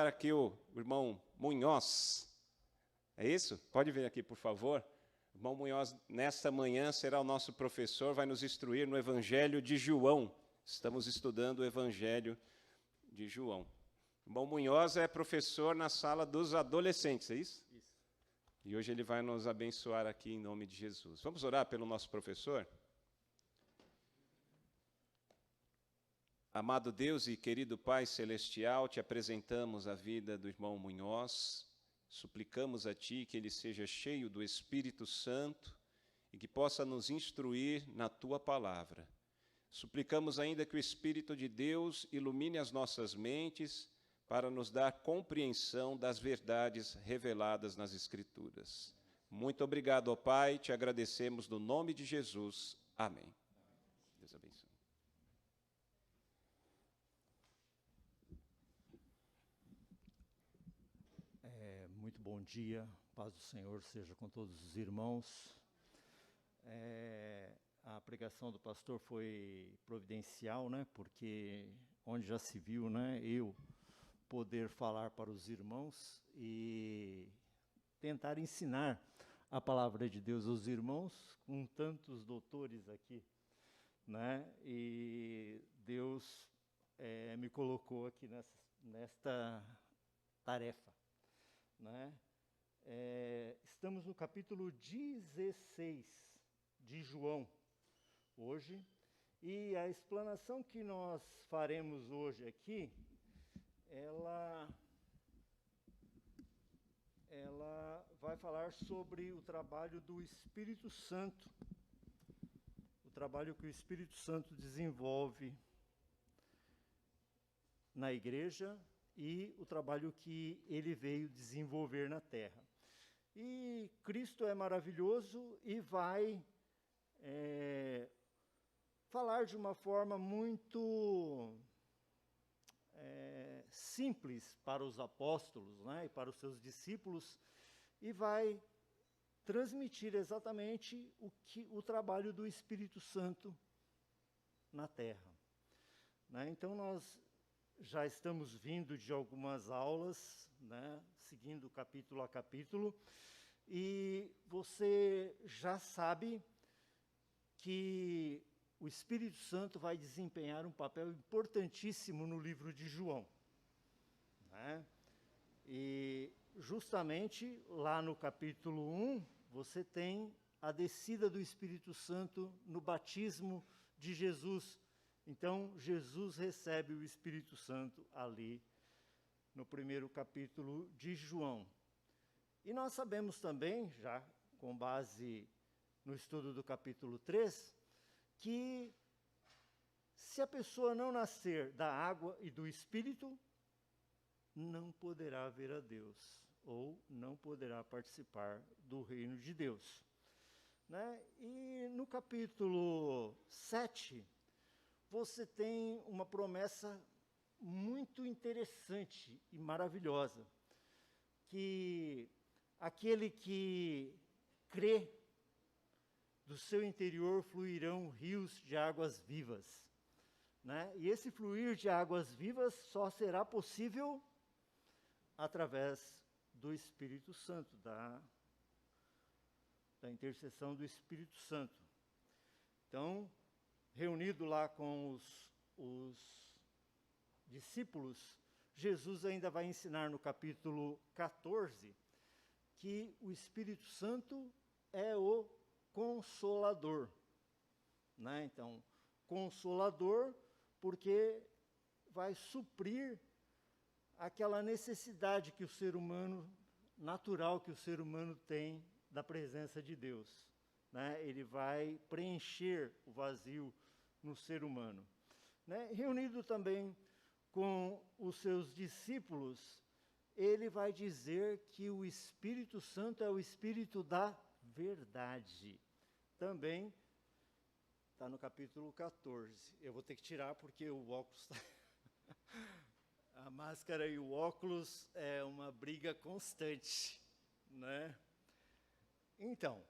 convidar aqui o irmão Munhoz. É isso? Pode vir aqui, por favor. O irmão Munhoz, nesta manhã, será o nosso professor, vai nos instruir no Evangelho de João. Estamos estudando o Evangelho de João. O irmão Munhoz é professor na sala dos adolescentes, é isso? Isso. E hoje ele vai nos abençoar aqui em nome de Jesus. Vamos orar pelo nosso professor? Amado Deus e querido Pai Celestial, te apresentamos a vida do irmão Munhoz, suplicamos a Ti que ele seja cheio do Espírito Santo e que possa nos instruir na Tua palavra. Suplicamos ainda que o Espírito de Deus ilumine as nossas mentes para nos dar compreensão das verdades reveladas nas Escrituras. Muito obrigado, ó Pai, te agradecemos no nome de Jesus. Amém. Deus abençoe. Muito bom dia, paz do Senhor seja com todos os irmãos. A pregação do pastor foi providencial, né? Porque onde já se viu, né? Eu poder falar para os irmãos e tentar ensinar a palavra de Deus aos irmãos, com tantos doutores aqui, né? E Deus me colocou aqui nesta tarefa. Né? Estamos no capítulo 16 de João, hoje, e a explanação que nós faremos hoje aqui, ela vai falar sobre o trabalho do Espírito Santo, o trabalho que o Espírito Santo desenvolve na igreja, e o trabalho que ele veio desenvolver na terra. E Cristo é maravilhoso e vai falar de uma forma muito simples para os apóstolos, né, e para os seus discípulos, e vai transmitir exatamente o trabalho do Espírito Santo na terra. Né? Então, nós já estamos vindo de algumas aulas, né, seguindo capítulo a capítulo, e você já sabe que o Espírito Santo vai desempenhar um papel importantíssimo no livro de João. Né? E justamente lá no capítulo 1, você tem a descida do Espírito Santo no batismo de Jesus. Então, Jesus recebe o Espírito Santo ali no primeiro capítulo de João. E nós sabemos também, já com base no estudo do capítulo 3, que se a pessoa não nascer da água e do Espírito, não poderá ver a Deus, ou não poderá participar do reino de Deus. Né? E no capítulo 7, você tem uma promessa muito interessante e maravilhosa, que aquele que crê, do seu interior fluirão rios de águas vivas. Né? E esse fluir de águas vivas só será possível através do Espírito Santo, da intercessão do Espírito Santo. Então, reunido lá com os discípulos, Jesus ainda vai ensinar no capítulo 14 que o Espírito Santo é o Consolador. Né? Então, Consolador porque vai suprir aquela necessidade que o ser humano, natural que o ser humano tem da presença de Deus. Né? Ele vai preencher o vazio no ser humano. Né? Reunido também com os seus discípulos, ele vai dizer que o Espírito Santo é o Espírito da verdade. Também está no capítulo 14. Eu vou ter que tirar porque o óculos está... A máscara e o óculos é uma briga constante, né? Então,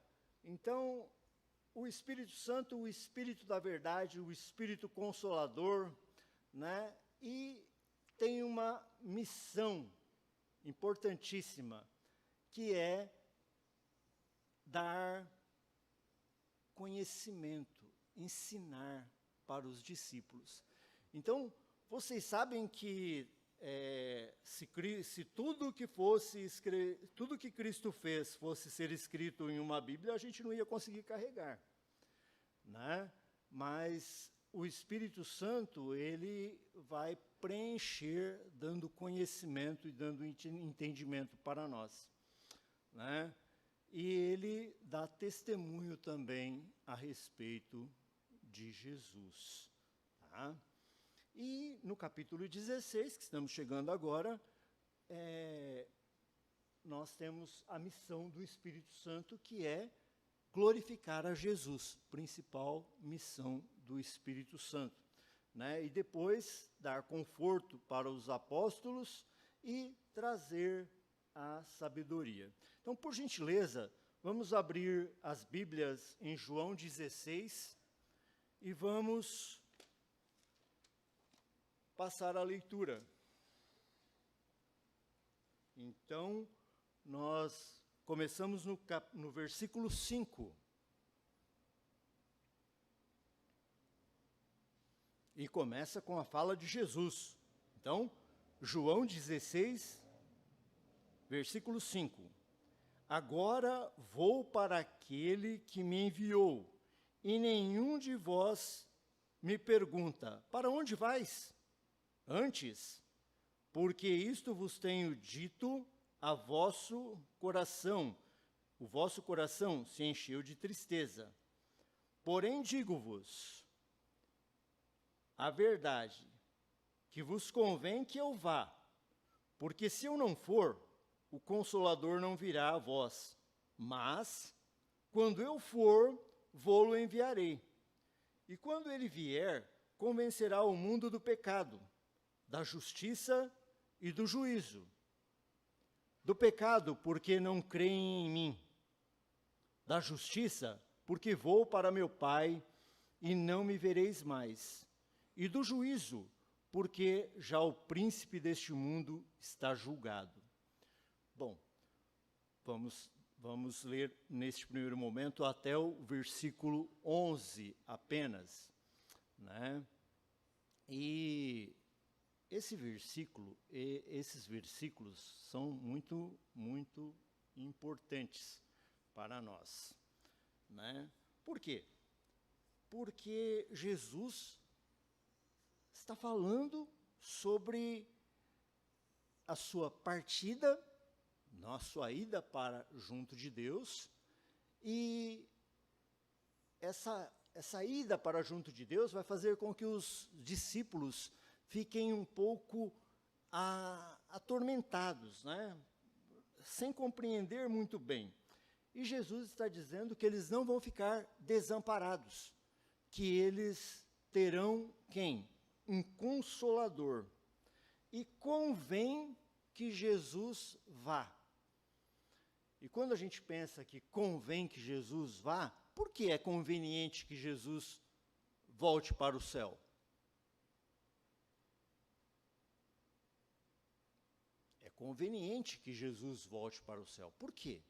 o Espírito Santo, o Espírito da verdade, o Espírito Consolador, né? E tem uma missão importantíssima, que é dar conhecimento, ensinar para os discípulos. Então, vocês sabem que se tudo que Cristo fez fosse ser escrito em uma Bíblia, a gente não ia conseguir carregar, né? Mas o Espírito Santo, ele vai preencher, dando conhecimento e dando entendimento para nós, né? E ele dá testemunho também a respeito de Jesus, tá? E no capítulo 16, que estamos chegando agora, nós temos a missão do Espírito Santo, que é glorificar a Jesus, principal missão do Espírito Santo, né? E depois dar conforto para os apóstolos e trazer a sabedoria. Então, por gentileza, vamos abrir as Bíblias em João 16 e vamos passar a leitura. Então, nós começamos no versículo 5. E começa com a fala de Jesus. Então, João 16, versículo 5. Agora vou para aquele que me enviou, e nenhum de vós me pergunta, para onde vais? Antes, porque isto vos tenho dito, o vosso coração se encheu de tristeza. Porém, digo-vos a verdade, que vos convém que eu vá, porque se eu não for, o Consolador não virá a vós, mas, quando eu for, vô-lo enviarei. E quando ele vier, convencerá o mundo do pecado, da justiça e do juízo. Do pecado, porque não creem em mim. Da justiça, porque vou para meu Pai e não me vereis mais. E do juízo, porque já o príncipe deste mundo está julgado. Bom, vamos ler neste primeiro momento até o versículo 11 apenas, né? E esse versículo, esses versículos são muito, muito importantes para nós, né? Por quê? Porque Jesus está falando sobre a sua partida, a sua ida para junto de Deus, e essa ida para junto de Deus vai fazer com que os discípulos fiquem um pouco atormentados, né? Sem compreender muito bem. E Jesus está dizendo que eles não vão ficar desamparados, que eles terão quem? Um Consolador. E convém que Jesus vá. E quando a gente pensa que convém que Jesus vá, por que é conveniente que Jesus volte para o céu? É conveniente que Jesus volte para o céu. Por quê?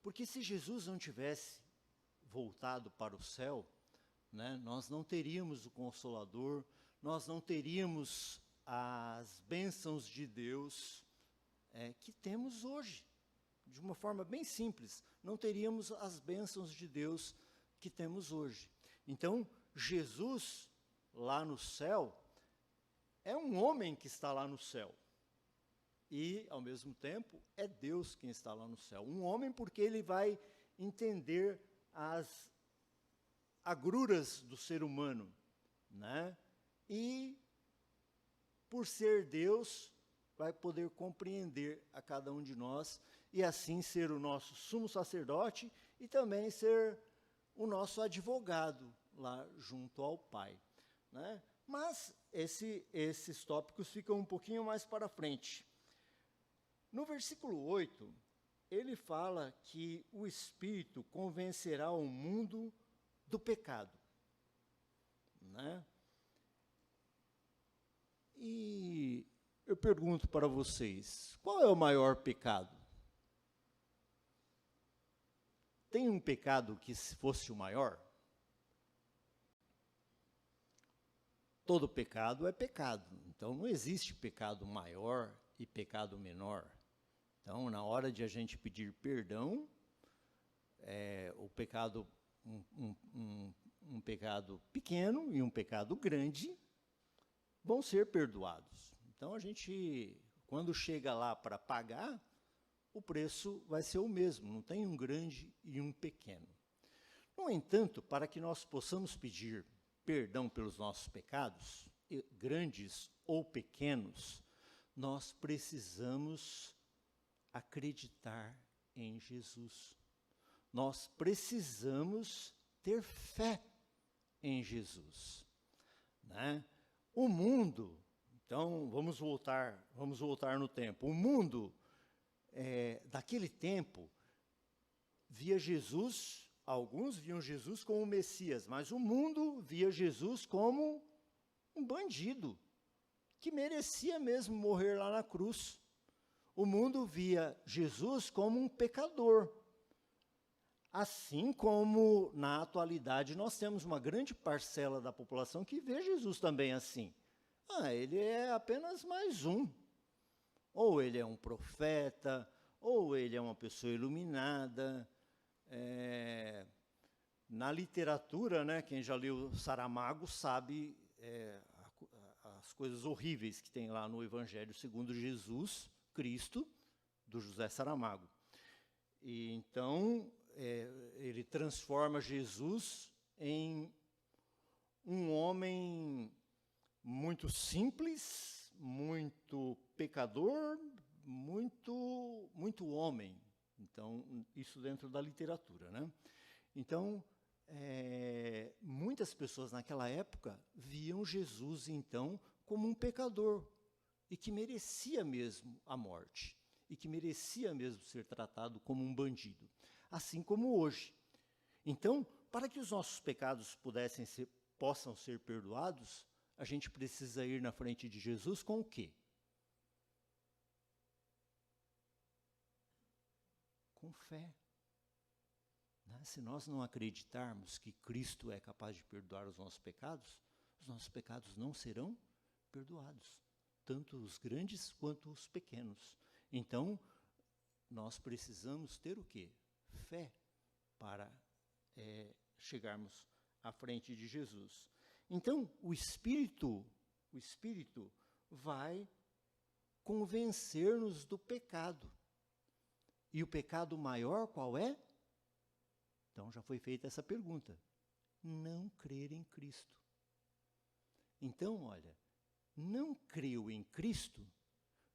Porque se Jesus não tivesse voltado para o céu, né, nós não teríamos o Consolador, nós não teríamos as bênçãos de Deus que temos hoje. De uma forma bem simples, não teríamos as bênçãos de Deus que temos hoje. Então, Jesus, lá no céu, é um homem que está lá no céu. E, ao mesmo tempo, é Deus quem está lá no céu. Um homem porque ele vai entender as agruras do ser humano, né? E, por ser Deus, vai poder compreender a cada um de nós e assim ser o nosso sumo sacerdote e também ser o nosso advogado lá junto ao Pai, né? Mas esses tópicos ficam um pouquinho mais para frente. No versículo 8, ele fala que o Espírito convencerá o mundo do pecado, né? E eu pergunto para vocês, qual é o maior pecado? Tem um pecado que se fosse o maior? Todo pecado é pecado, então não existe pecado maior e pecado menor. Então, na hora de a gente pedir perdão, o pecado, um pecado pequeno e um pecado grande vão ser perdoados. Então, a gente, quando chega lá para pagar, o preço vai ser o mesmo, não tem um grande e um pequeno. No entanto, para que nós possamos pedir perdão pelos nossos pecados, grandes ou pequenos, nós precisamos acreditar em Jesus. Nós precisamos ter fé em Jesus, né? O mundo, então vamos voltar no tempo. O mundo daquele tempo via Jesus, alguns viam Jesus como o Messias, mas o mundo via Jesus como um bandido, que merecia mesmo morrer lá na cruz. O mundo via Jesus como um pecador. Assim como, na atualidade, nós temos uma grande parcela da população que vê Jesus também assim. Ele é apenas mais um. Ou ele é um profeta, ou ele é uma pessoa iluminada. Na literatura, né, quem já leu Saramago sabe as coisas horríveis que tem lá no Evangelho segundo Jesus Cristo, do José Saramago. E então, ele transforma Jesus em um homem muito simples, muito pecador, muito homem. Então, isso dentro da literatura, né? Então, muitas pessoas naquela época viam Jesus, então, como um pecador e que merecia mesmo a morte, e que merecia mesmo ser tratado como um bandido, assim como hoje. Então, para que os nossos pecados possam ser perdoados, a gente precisa ir na frente de Jesus com o quê? Com fé. Se nós não acreditarmos que Cristo é capaz de perdoar os nossos pecados não serão perdoados, tanto os grandes quanto os pequenos. Então, nós precisamos ter o quê? Fé para chegarmos à frente de Jesus. Então, o Espírito vai convencer-nos do pecado. E o pecado maior qual é? Então, já foi feita essa pergunta. Não crer em Cristo. Então, olha, não creu em Cristo,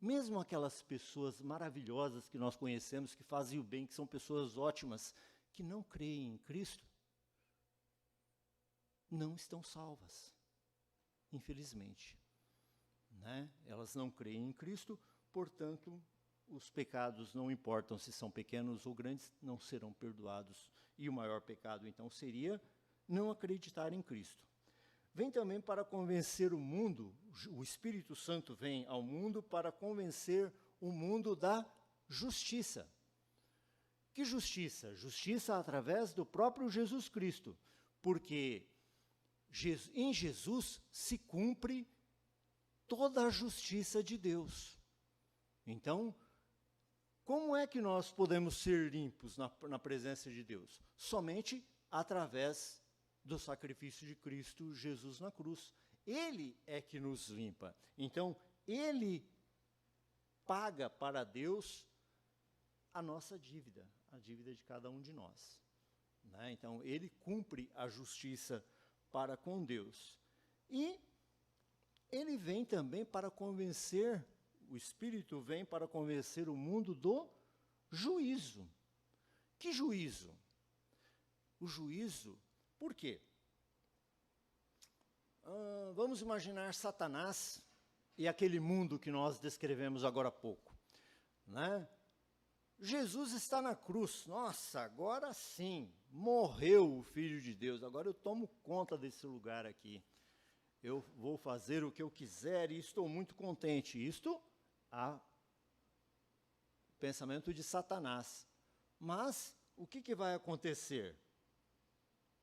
mesmo aquelas pessoas maravilhosas que nós conhecemos, que fazem o bem, que são pessoas ótimas, que não creem em Cristo, não estão salvas, infelizmente. Né? Elas não creem em Cristo, portanto, os pecados, não importam se são pequenos ou grandes, não serão perdoados. E o maior pecado, então, seria não acreditar em Cristo. Vem também para convencer o mundo, o Espírito Santo vem ao mundo para convencer o mundo da justiça. Que justiça? Justiça através do próprio Jesus Cristo, porque em Jesus se cumpre toda a justiça de Deus. Então, como é que nós podemos ser limpos na presença de Deus? Somente através do sacrifício de Cristo Jesus na cruz. Ele é que nos limpa. Então, ele paga para Deus a nossa dívida, a dívida de cada um de nós. Né? Então, ele cumpre a justiça para com Deus. E ele vem também para convencer, o Espírito vem para convencer o mundo do juízo. Que juízo? O juízo, por quê? Vamos imaginar Satanás e aquele mundo que nós descrevemos agora há pouco. Né? Jesus está na cruz. Nossa, agora sim, morreu o Filho de Deus. Agora eu tomo conta desse lugar aqui. eu vou fazer o que eu quiser e estou muito contente. Isto é pensamento de Satanás. Mas o que vai acontecer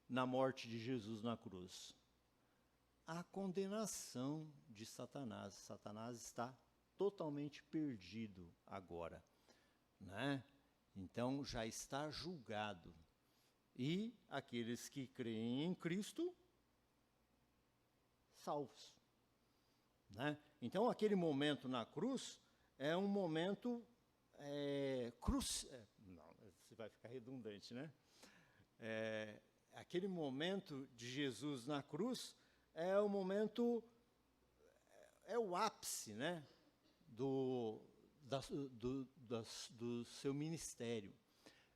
na morte de Jesus na cruz? A condenação de Satanás. Satanás está totalmente perdido agora, né? Então já está julgado. E aqueles que creem em Cristo, salvos, né? Então aquele momento na cruz é um momento não, você vai ficar redundante, né? Aquele momento de Jesus na cruz é o momento, é o ápice, né, do seu ministério.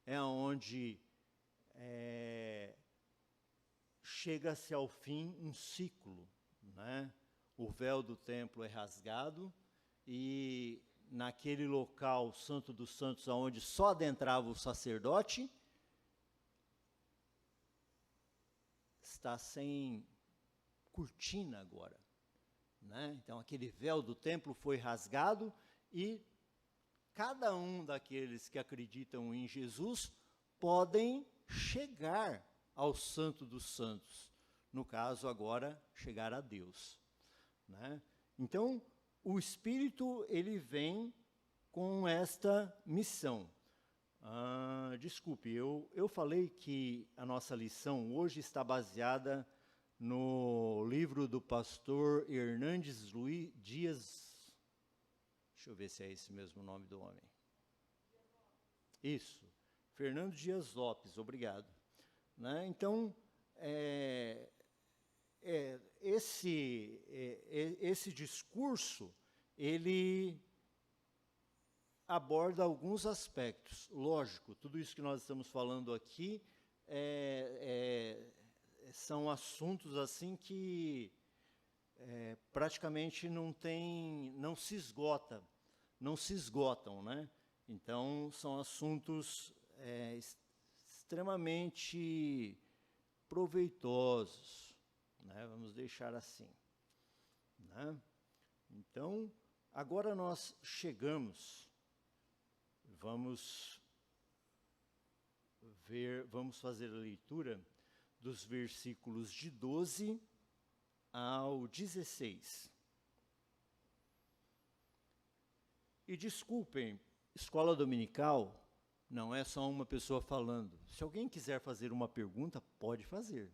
É onde chega-se ao fim um ciclo, né? O véu do templo é rasgado e naquele local, Santo dos Santos, onde só adentrava o sacerdote, está sem cortina agora, né? Então aquele véu do templo foi rasgado e cada um daqueles que acreditam em Jesus podem chegar ao Santo dos Santos, no caso agora chegar a Deus, né? Então o Espírito ele vem com esta missão. Desculpe, eu falei que a nossa lição hoje está baseada no livro do pastor Hernandes Luiz Dias. Deixa eu ver se é esse mesmo o nome do homem. Isso, Fernando Dias Lopes, obrigado. Né? Então, esse discurso, ele aborda alguns aspectos. Lógico, tudo isso que nós estamos falando aqui são assuntos assim que praticamente não se esgotam, né? Então, são assuntos extremamente proveitosos, né? Vamos deixar assim, né? Então, agora nós chegamos, vamos fazer a leitura dos versículos de 12 ao 16. E desculpem, escola dominical não é só uma pessoa falando. Se alguém quiser fazer uma pergunta, pode fazer.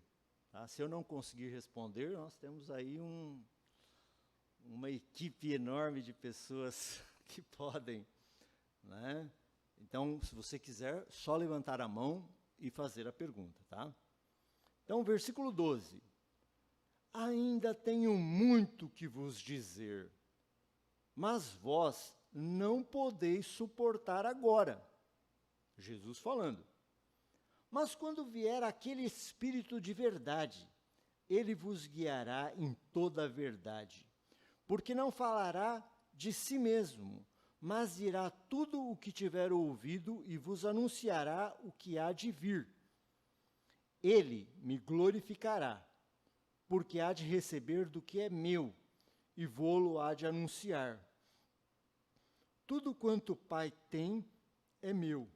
Tá? Se eu não conseguir responder, nós temos aí uma equipe enorme de pessoas que podem, né? Então, se você quiser, só levantar a mão e fazer a pergunta, tá? Então, versículo 12. Ainda tenho muito que vos dizer, mas vós não podeis suportar agora. Jesus falando. Mas quando vier aquele Espírito de verdade, ele vos guiará em toda a verdade, porque não falará de si mesmo, mas dirá tudo o que tiver ouvido e vos anunciará o que há de vir. Ele me glorificará, porque há de receber do que é meu, e vô-lo há de anunciar. Tudo quanto o Pai tem é meu.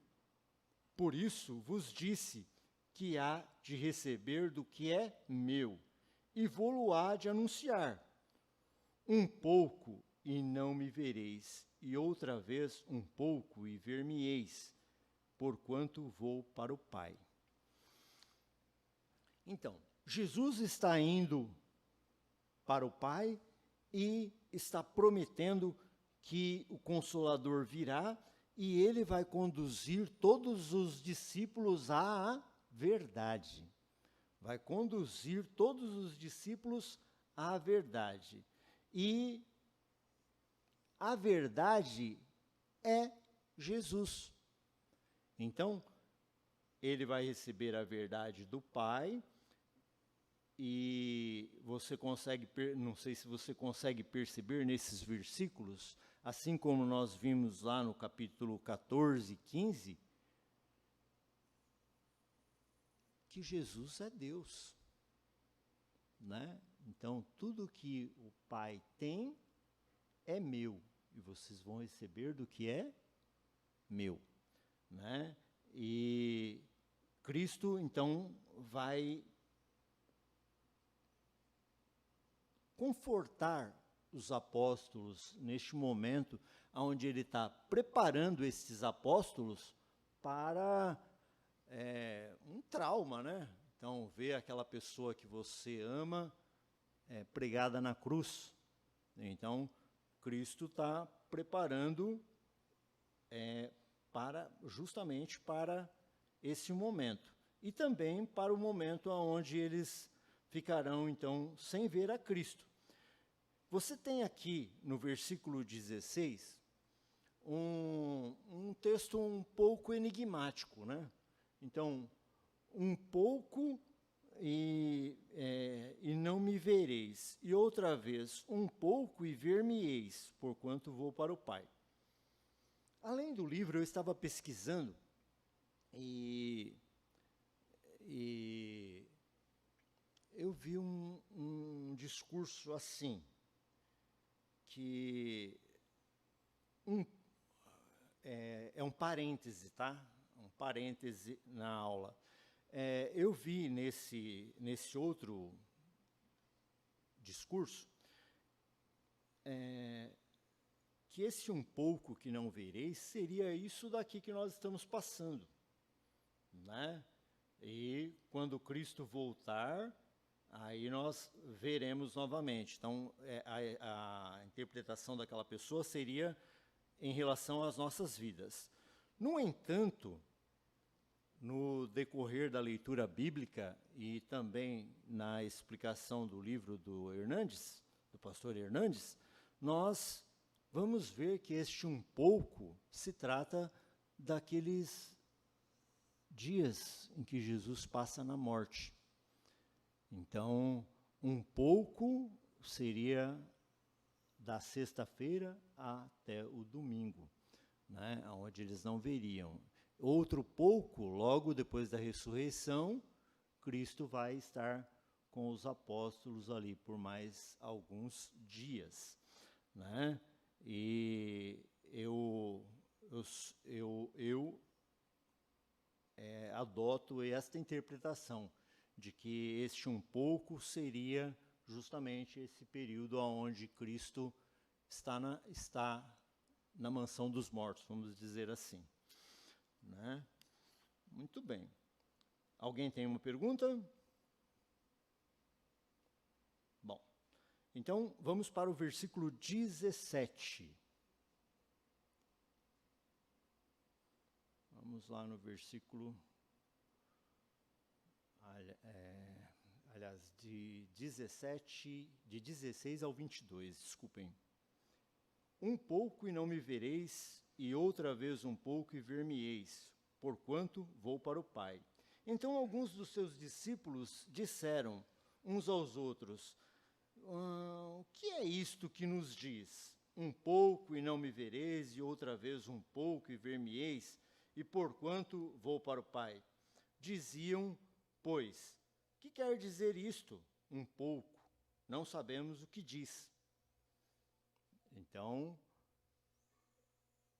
Por isso vos disse que há de receber do que é meu, e vô-lo há de anunciar. Um pouco e não me vereis, e outra vez um pouco e ver-me-eis, porquanto vou para o Pai. Então, Jesus está indo para o Pai e está prometendo que o Consolador virá e ele vai conduzir todos os discípulos à verdade. Vai conduzir todos os discípulos à verdade. E a verdade é Jesus. Então, ele vai receber a verdade do Pai, e você consegue, não sei se você consegue perceber nesses versículos, assim como nós vimos lá no capítulo 14, 15, que Jesus é Deus, né? Então, tudo que o Pai tem é meu, e vocês vão receber do que é meu, né? E Cristo, então, vai confortar os apóstolos neste momento, onde ele está preparando esses apóstolos para um trauma, né? Então, ver aquela pessoa que você ama pregada na cruz. Então, Cristo está preparando justamente para esse momento. E também para o momento onde eles ficarão, então, sem ver a Cristo. Você tem aqui, no versículo 16, um texto um pouco enigmático, né? Então, um pouco e não me vereis, e outra vez, um pouco e ver-me-eis, porquanto vou para o Pai. Além do livro, eu estava pesquisando e eu vi um discurso assim, que é um parêntese, tá? Um parêntese na aula. Eu vi nesse outro discurso que esse um pouco que não vereis seria isso daqui que nós estamos passando, né? E quando Cristo voltar, aí nós veremos novamente. Então, a interpretação daquela pessoa seria em relação às nossas vidas. No entanto, no decorrer da leitura bíblica e também na explicação do livro do Hernandes, do pastor Hernandes, nós vamos ver que este um pouco se trata daqueles dias em que Jesus passa na morte. Então, um pouco seria da sexta-feira até o domingo, né, onde eles não veriam. Outro pouco, logo depois da ressurreição, Cristo vai estar com os apóstolos ali por mais alguns dias, né? E eu adoto esta interpretação de que este um pouco seria justamente esse período onde Cristo está na mansão dos mortos, vamos dizer assim, né? Muito bem. Alguém tem uma pergunta? Bom, então vamos para o versículo 17. Vamos lá no versículo, aliás, de 16 ao 22, desculpem. Um pouco e não me vereis, e outra vez um pouco e ver-me-eis, porquanto vou para o Pai. Então alguns dos seus discípulos disseram uns aos outros, o que é isto que nos diz? Um pouco e não me vereis, e outra vez um pouco e ver-me-eis, e porquanto vou para o Pai. Diziam, pois, que quer dizer isto? Um pouco, não sabemos o que diz. Então,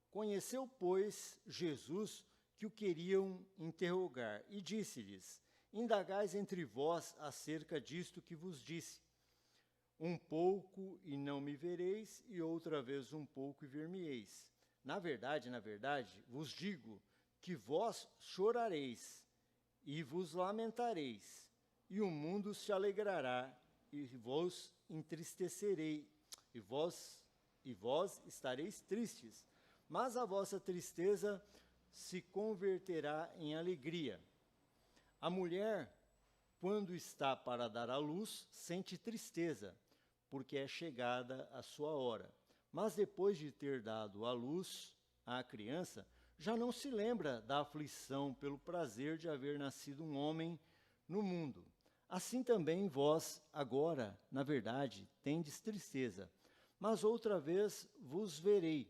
conheceu, pois, Jesus que o queriam interrogar, e disse-lhes, indagais entre vós acerca disto que vos disse. Um pouco e não me vereis, e outra vez um pouco e ver-me-eis. Na verdade, vos digo que vós chorareis e vos lamentareis, e o mundo se alegrará, e vos entristecerei, e vós estareis tristes, mas a vossa tristeza se converterá em alegria. A mulher, quando está para dar à luz, sente tristeza, porque é chegada a sua hora. Mas depois de ter dado à luz à criança, já não se lembra da aflição pelo prazer de haver nascido um homem no mundo. Assim também vós, agora, na verdade, tendes tristeza, mas outra vez vos verei.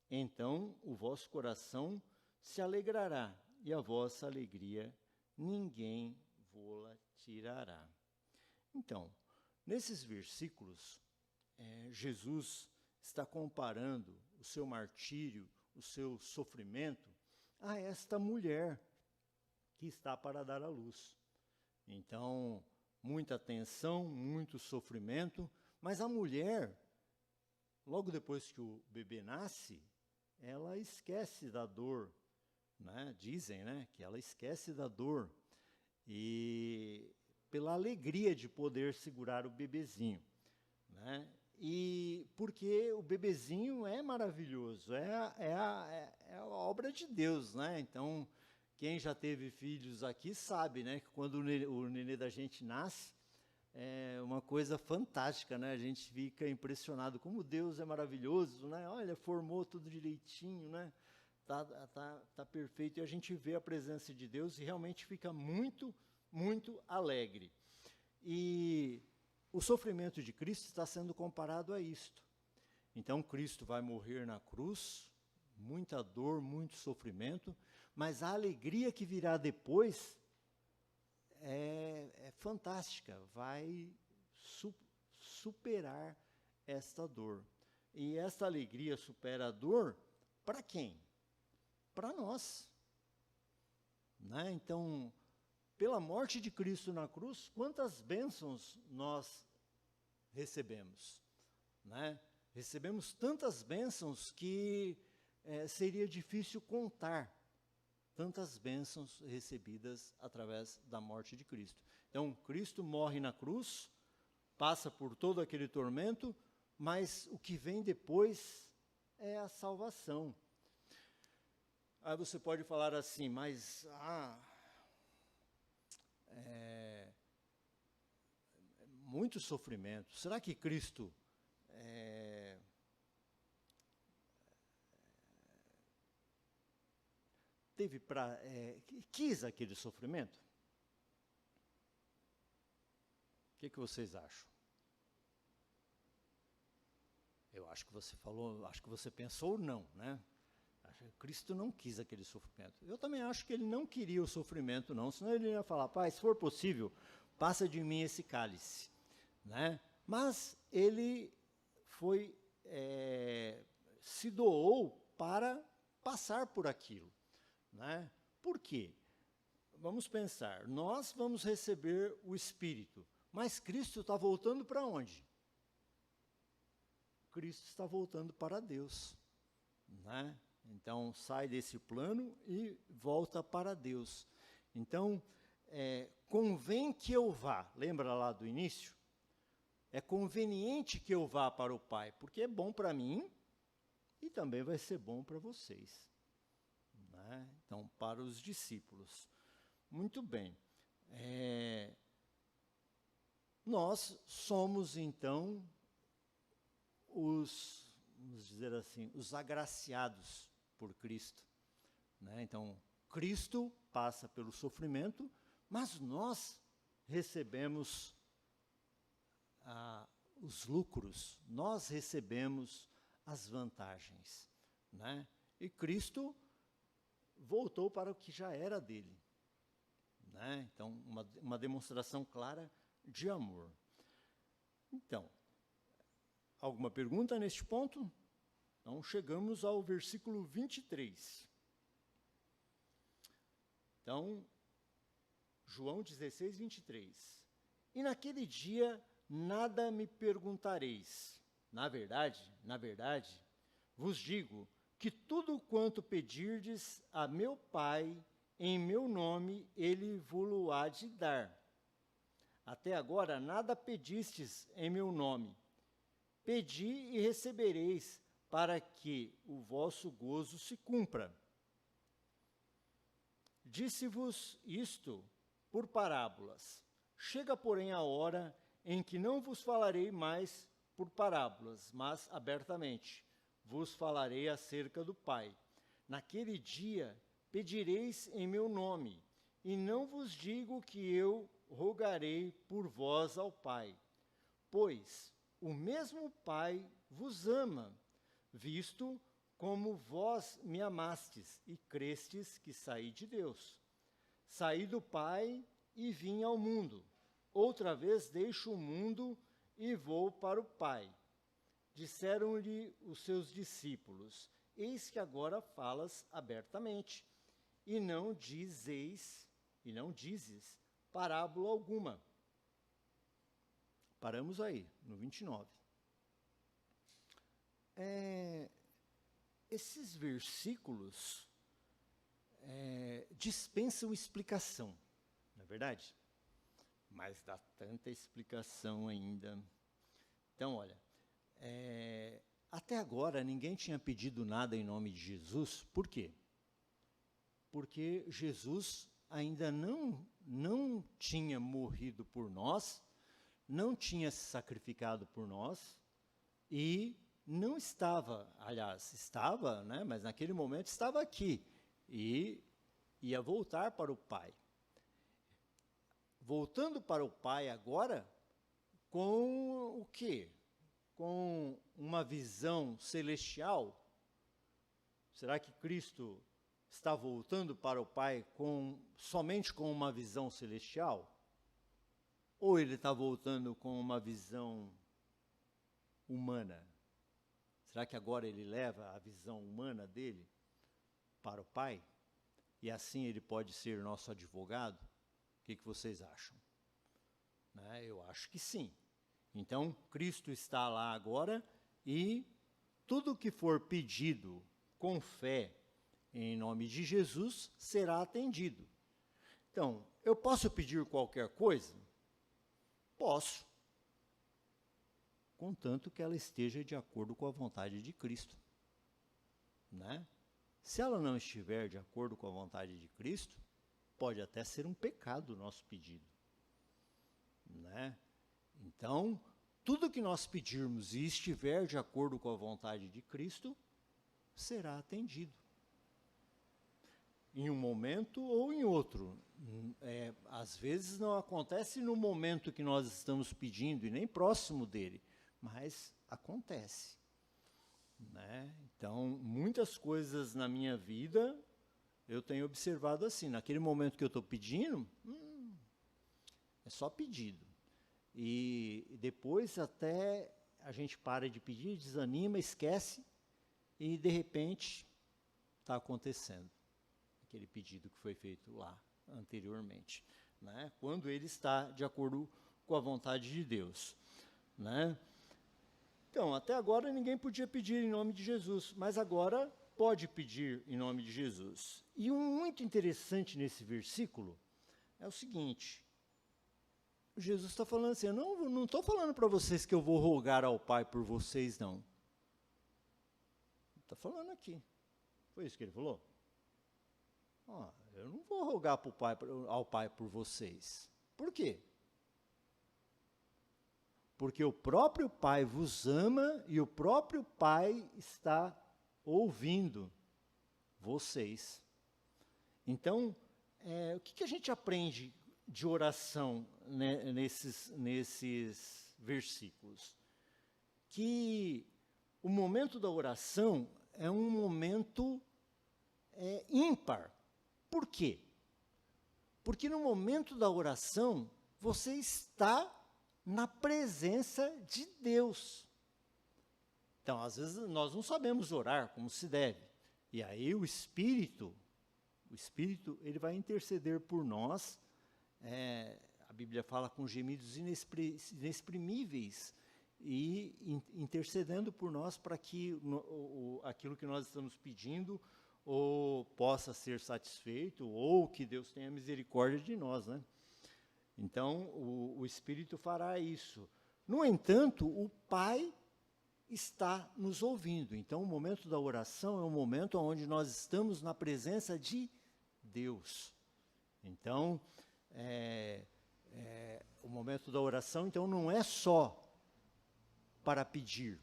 Então o vosso coração se alegrará, e a vossa alegria ninguém vô-la tirará. Então, Nesses versículos, Jesus está comparando o seu martírio, o seu sofrimento, a esta mulher que está para dar à luz. Então, muita tensão, muito sofrimento, mas a mulher, logo depois que o bebê nasce, ela esquece da dor, né? Dizem, né, que ela esquece da dor, e pela alegria de poder segurar o bebezinho, né? E porque o bebezinho é maravilhoso, é a obra de Deus, né? Então, quem já teve filhos aqui sabe, né, que quando o nenê da gente nasce, é uma coisa fantástica, né? A gente fica impressionado como Deus é maravilhoso, né? Olha, formou tudo direitinho, né? Tá perfeito, e a gente vê a presença de Deus e realmente fica muito, muito alegre. E o sofrimento de Cristo está sendo comparado a isto. Então, Cristo vai morrer na cruz, muita dor, muito sofrimento, mas a alegria que virá depois é fantástica, vai superar esta dor. E esta alegria supera a dor para quem? Para nós. Né? Então, pela morte de Cristo na cruz, quantas bênçãos nós recebemos, né? Recebemos tantas bênçãos que seria difícil contar tantas bênçãos recebidas através da morte de Cristo. Então, Cristo morre na cruz, passa por todo aquele tormento, mas o que vem depois é a salvação. Aí você pode falar assim, mas muito sofrimento. Será que Cristo quis aquele sofrimento? O que vocês acham? Eu acho que você falou, acho que você pensou não, né? Cristo não quis aquele sofrimento. Eu também acho que ele não queria o sofrimento, não, senão ele ia falar, Pai, se for possível, passa de mim esse cálice, né? Mas ele se doou para passar por aquilo, né? Por quê? Vamos pensar, nós vamos receber o Espírito, mas Cristo está voltando para onde? Cristo está voltando para Deus, né? Então, sai desse plano e volta para Deus. Então, convém que eu vá, lembra lá do início? É conveniente que eu vá para o Pai, porque é bom para mim e também vai ser bom para vocês. Né? Então, para os discípulos. Muito bem. Nós somos, então, vamos dizer assim, os agraciados por Cristo. Né? Então, Cristo passa pelo sofrimento, mas nós recebemos os lucros, nós recebemos as vantagens. Né? E Cristo voltou para o que já era dele. Né? Então, uma demonstração clara de amor. Então, alguma pergunta neste ponto? Então, chegamos ao versículo 23. Então, João 16, 23. E naquele dia nada me perguntareis. Na verdade, vos digo que tudo quanto pedirdes a meu Pai em meu nome, ele vo-lo há de dar. Até agora nada pedistes em meu nome. Pedi e recebereis, para que o vosso gozo se cumpra. Disse-vos isto por parábolas. Chega, porém, a hora em que não vos falarei mais por parábolas, mas abertamente. Vos falarei acerca do Pai. Naquele dia pedireis em meu nome, e não vos digo que eu rogarei por vós ao Pai, pois o mesmo Pai vos ama, visto como vós me amastes e crestes que saí de Deus. Saí do Pai e vim ao mundo. Outra vez deixo o mundo e vou para o Pai. Disseram-lhe os seus discípulos: eis que agora falas abertamente, e não dizes parábola alguma. Paramos aí, no 29. Esses versículos dispensam explicação, não é verdade? Mas dá tanta explicação ainda. Então, olha, até agora ninguém tinha pedido nada em nome de Jesus. Por quê? Porque Jesus ainda não tinha morrido por nós, não tinha se sacrificado por nós, e não estava, aliás, estava, né, mas naquele momento estava aqui, e ia voltar para o Pai. Voltando para o Pai agora, com o quê? Com uma visão celestial? Será que Cristo está voltando para o Pai somente com uma visão celestial? Ou ele está voltando com uma visão humana? Será que agora ele leva a visão humana dele para o Pai? E assim ele pode ser nosso advogado? O que vocês acham? Né? Eu acho que sim. Então, Cristo está lá agora e tudo que for pedido com fé em nome de Jesus será atendido. Então, eu posso pedir qualquer coisa? Posso. Contanto que ela esteja de acordo com a vontade de Cristo. Né? Se ela não estiver de acordo com a vontade de Cristo, pode até ser um pecado o nosso pedido. Né? Então, tudo que nós pedirmos e estiver de acordo com a vontade de Cristo, será atendido. Em um momento ou em outro. Às vezes não acontece no momento que nós estamos pedindo e nem próximo dele, mas acontece. Né? Então, muitas coisas na minha vida eu tenho observado assim. Naquele momento que eu estou pedindo, é só pedido. E depois até a gente para de pedir, desanima, esquece, e de repente está acontecendo aquele pedido que foi feito lá anteriormente, né? Quando ele está de acordo com a vontade de Deus. Né? Então, até agora ninguém podia pedir em nome de Jesus, mas agora pode pedir em nome de Jesus. E um muito interessante nesse versículo é o seguinte: Jesus está falando assim, eu não estou falando para vocês que eu vou rogar ao Pai por vocês, não. Está falando aqui. Foi isso que ele falou? Eu não vou rogar ao Pai por vocês. Por quê? Porque o próprio Pai vos ama e o próprio Pai está ouvindo vocês. Então, o que a gente aprende de oração, né, nesses versículos? Que o momento da oração é um momento ímpar. Por quê? Porque no momento da oração, você está na presença de Deus. Então, às vezes, nós não sabemos orar como se deve. E aí o Espírito, ele vai interceder por nós. A Bíblia fala com gemidos inexprimíveis e intercedendo por nós para que aquilo que nós estamos pedindo ou possa ser satisfeito, ou que Deus tenha misericórdia de nós, né? Então, o Espírito fará isso. No entanto, o Pai está nos ouvindo. Então, o momento da oração é um momento onde nós estamos na presença de Deus. Então, o momento da oração, então, não é só para pedir.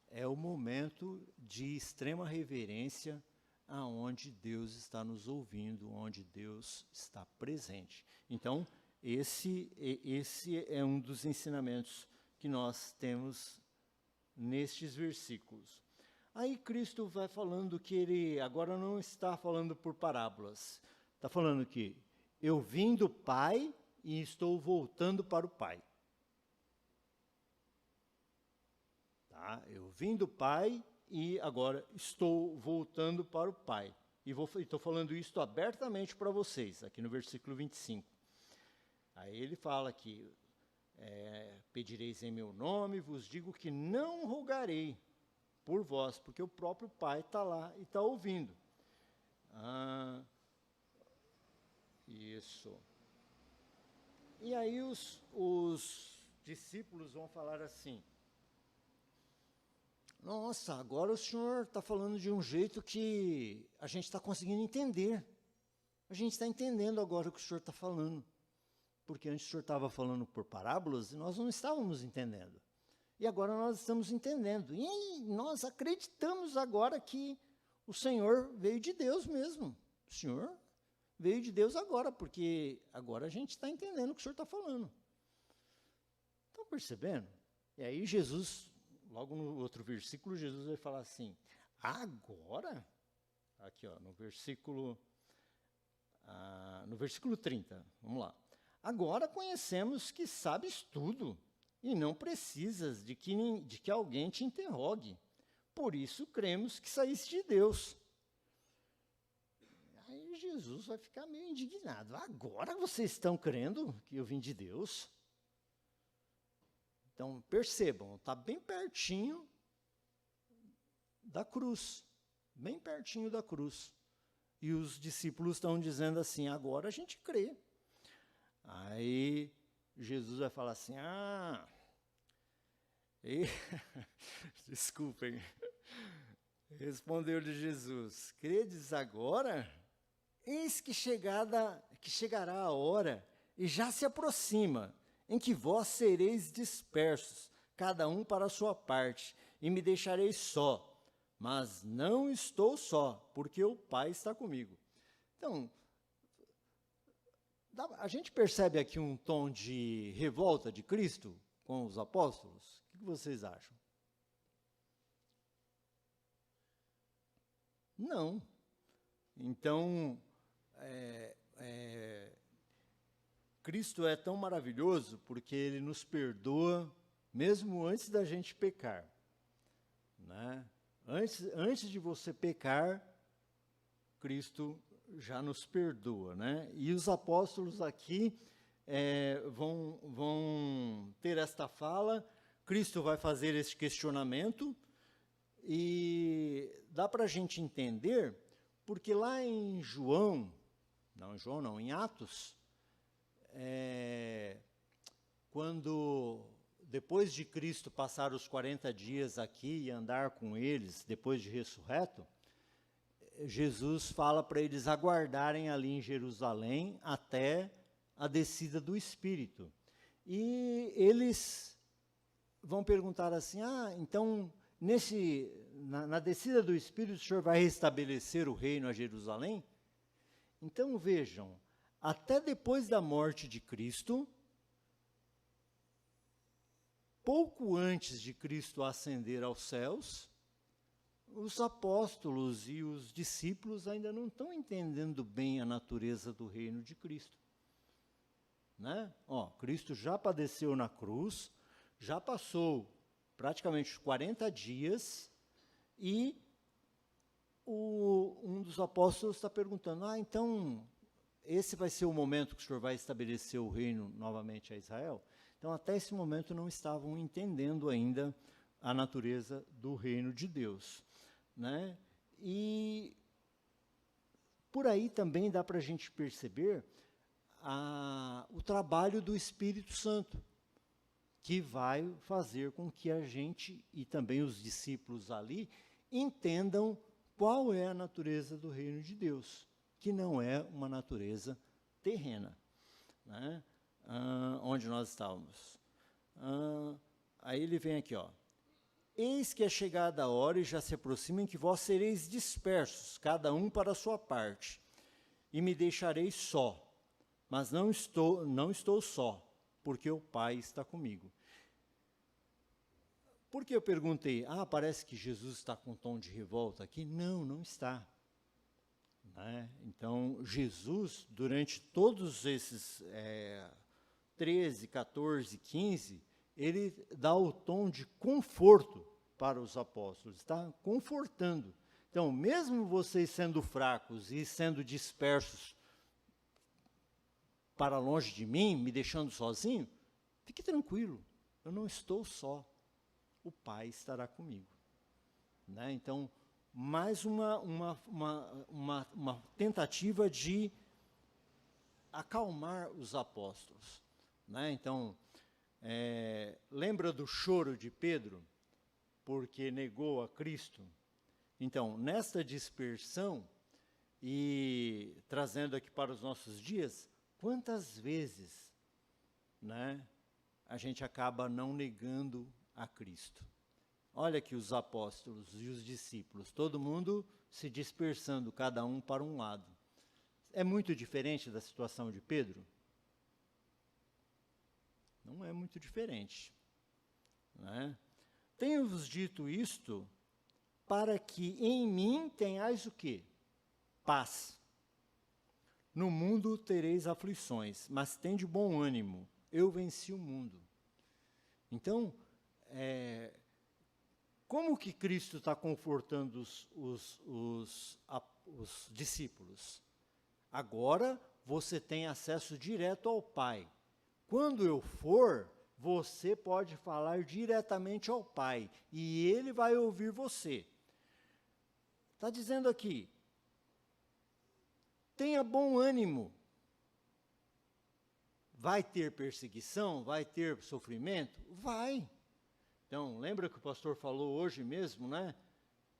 É o momento de extrema reverência, aonde Deus está nos ouvindo, onde Deus está presente. Então, esse é um dos ensinamentos que nós temos nestes versículos. Aí Cristo vai falando que ele agora não está falando por parábolas. Está falando que eu vim do Pai e estou voltando para o Pai. Tá? Eu vim do Pai e agora estou voltando para o Pai. E estou falando isso abertamente para vocês, aqui no versículo 25. Aí ele fala que pedireis em meu nome, vos digo que não rogarei por vós, porque o próprio Pai está lá e está ouvindo. Isso. E aí os discípulos vão falar assim: nossa, agora o senhor está falando de um jeito que a gente está conseguindo entender. A gente está entendendo agora o que o senhor está falando. Porque antes o senhor estava falando por parábolas e nós não estávamos entendendo. E agora nós estamos entendendo. E nós acreditamos agora que o Senhor veio de Deus mesmo. O Senhor veio de Deus agora, porque agora a gente está entendendo o que o senhor está falando. Estão percebendo? E aí Jesus, logo no outro versículo, Jesus vai falar assim: agora, aqui ó, no versículo 30, vamos lá. Agora conhecemos que sabes tudo e não precisas de que alguém te interrogue. Por isso cremos que saíste de Deus. Aí Jesus vai ficar meio indignado. Agora vocês estão crendo que eu vim de Deus? Então percebam, está bem pertinho da cruz. Bem pertinho da cruz. E os discípulos estão dizendo assim: agora a gente crê. Aí Jesus vai falar assim: desculpem. Respondeu-lhe Jesus: credes agora? Eis que chegará a hora, e já se aproxima, em que vós sereis dispersos, cada um para a sua parte, e me deixareis só. Mas não estou só, porque o Pai está comigo. Então, a gente percebe aqui um tom de revolta de Cristo com os apóstolos? O que vocês acham? Não. Então, Cristo é tão maravilhoso porque Ele nos perdoa mesmo antes da gente pecar. Né? Antes de você pecar, Cristo já nos perdoa, né? E os apóstolos aqui vão ter esta fala, Cristo vai fazer esse questionamento, e dá para a gente entender, porque lá em em Atos, quando, depois de Cristo passar os 40 dias aqui e andar com eles, depois de ressurreto, Jesus fala para eles aguardarem ali em Jerusalém até a descida do Espírito. E eles vão perguntar assim: então, na descida do Espírito, o Senhor vai restabelecer o reino a Jerusalém? Então, vejam, até depois da morte de Cristo, pouco antes de Cristo ascender aos céus, os apóstolos e os discípulos ainda não estão entendendo bem a natureza do reino de Cristo. Né? Cristo já padeceu na cruz, já passou praticamente 40 dias, e um dos apóstolos está perguntando: então, esse vai ser o momento que o Senhor vai estabelecer o reino novamente a Israel? Então, até esse momento não estavam entendendo ainda a natureza do reino de Deus. Né? E por aí também dá para a gente perceber o trabalho do Espírito Santo, que vai fazer com que a gente, e também os discípulos ali, entendam qual é a natureza do reino de Deus, que não é uma natureza terrena. Né? Onde nós estávamos. Aí ele vem aqui, eis que é chegada a hora e já se aproxima em que vós sereis dispersos, cada um para a sua parte, e me deixareis só, mas não estou só, porque o Pai está comigo. Por que eu perguntei? Parece que Jesus está com um tom de revolta aqui. Não, não está. Né? Então, Jesus, durante todos esses 13, 14, 15, ele dá o tom de conforto para os apóstolos, está confortando. Então, mesmo vocês sendo fracos e sendo dispersos para longe de mim, me deixando sozinho, fique tranquilo, eu não estou só, o Pai estará comigo. Né? Então, mais uma tentativa de acalmar os apóstolos. Né? Então, lembra do choro de Pedro, porque negou a Cristo? Então, nesta dispersão, e trazendo aqui para os nossos dias, quantas vezes, né, a gente acaba não negando a Cristo? Olha aqui os apóstolos e os discípulos, todo mundo se dispersando, cada um para um lado. É muito diferente da situação de Pedro? Não é muito diferente. Né? Tenho-vos dito isto para que em mim tenhais o quê? Paz. No mundo tereis aflições, mas tende bom ânimo, eu venci o mundo. Então, como que Cristo está confortando os discípulos? Agora você tem acesso direto ao Pai. Quando eu for, você pode falar diretamente ao Pai, e Ele vai ouvir você. Está dizendo aqui, tenha bom ânimo. Vai ter perseguição? Vai ter sofrimento? Vai. Então, lembra que o pastor falou hoje mesmo, né?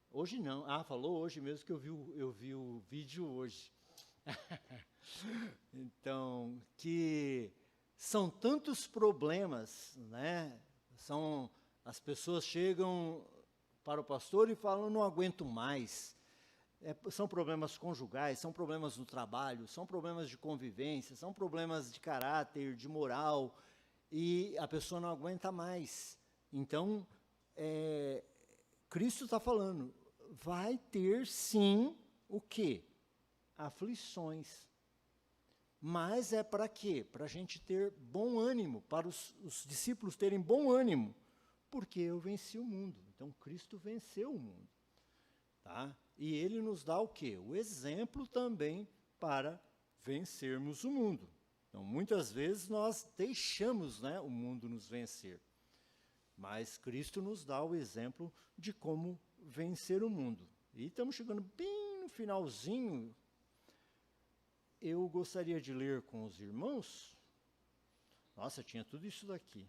Hoje não. Falou hoje mesmo que eu vi o vídeo hoje. Então, que são tantos problemas, né? As pessoas chegam para o pastor e falam, não aguento mais. São problemas conjugais, são problemas no trabalho, são problemas de convivência, são problemas de caráter, de moral, e a pessoa não aguenta mais. Então, Cristo está falando, vai ter sim o quê? Aflições. Mas é para quê? Para a gente ter bom ânimo, para os discípulos terem bom ânimo, porque eu venci o mundo. Então, Cristo venceu o mundo. Tá? E Ele nos dá o quê? O exemplo também para vencermos o mundo. Então, muitas vezes nós deixamos, né, o mundo nos vencer. Mas Cristo nos dá o exemplo de como vencer o mundo. E estamos chegando bem no finalzinho. Eu gostaria de ler com os irmãos. Nossa, tinha tudo isso daqui.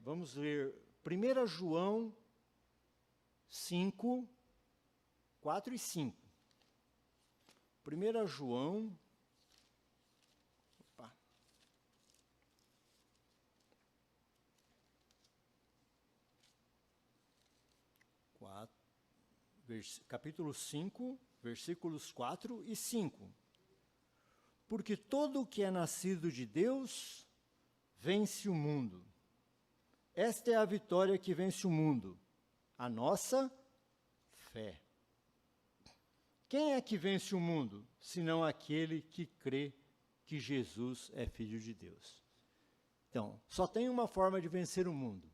Vamos ler 1 João 5, 4 e 5. 1 João... capítulo 5, versículos 4 e 5. Porque todo o que é nascido de Deus vence o mundo. Esta é a vitória que vence o mundo, a nossa fé. Quem é que vence o mundo, senão aquele que crê que Jesus é Filho de Deus? Então, só tem uma forma de vencer o mundo,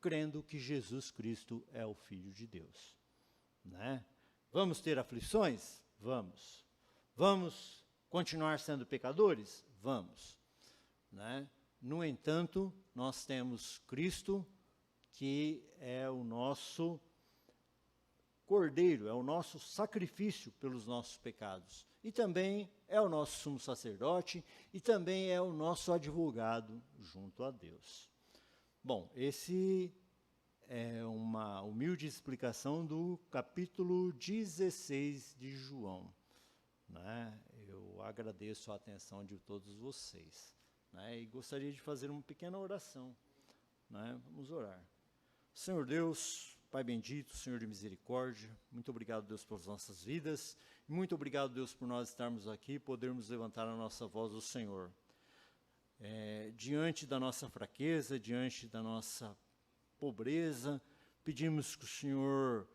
crendo que Jesus Cristo é o Filho de Deus. Né? Vamos ter aflições? Vamos. Vamos continuar sendo pecadores? Vamos. Né? No entanto, nós temos Cristo, que é o nosso Cordeiro, é o nosso sacrifício pelos nossos pecados. E também é o nosso sumo sacerdote, e também é o nosso advogado junto a Deus. Bom, esse é uma humilde explicação do capítulo 16 de João. Né? Eu agradeço a atenção de todos vocês. Né? E gostaria de fazer uma pequena oração. Né? Vamos orar. Senhor Deus, Pai bendito, Senhor de misericórdia, muito obrigado, Deus, pelas nossas vidas. Muito obrigado, Deus, por nós estarmos aqui e podermos levantar a nossa voz ao Senhor. Diante da nossa fraqueza, diante da nossa pobreza, pedimos que o Senhor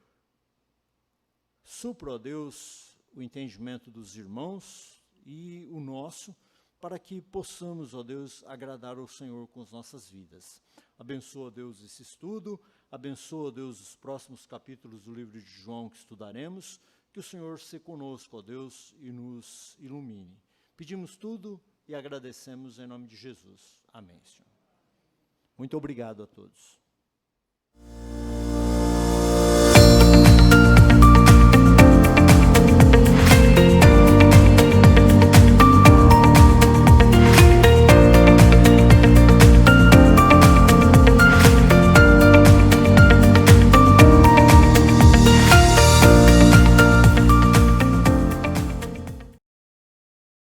supra, ó Deus, o entendimento dos irmãos e o nosso, para que possamos, ó Deus, agradar ao Senhor com as nossas vidas. Abençoa, Deus, esse estudo, abençoa, Deus, os próximos capítulos do livro de João que estudaremos, que o Senhor seja conosco, ó Deus, e nos ilumine. Pedimos tudo e agradecemos em nome de Jesus. Amém, Senhor. Muito obrigado a todos.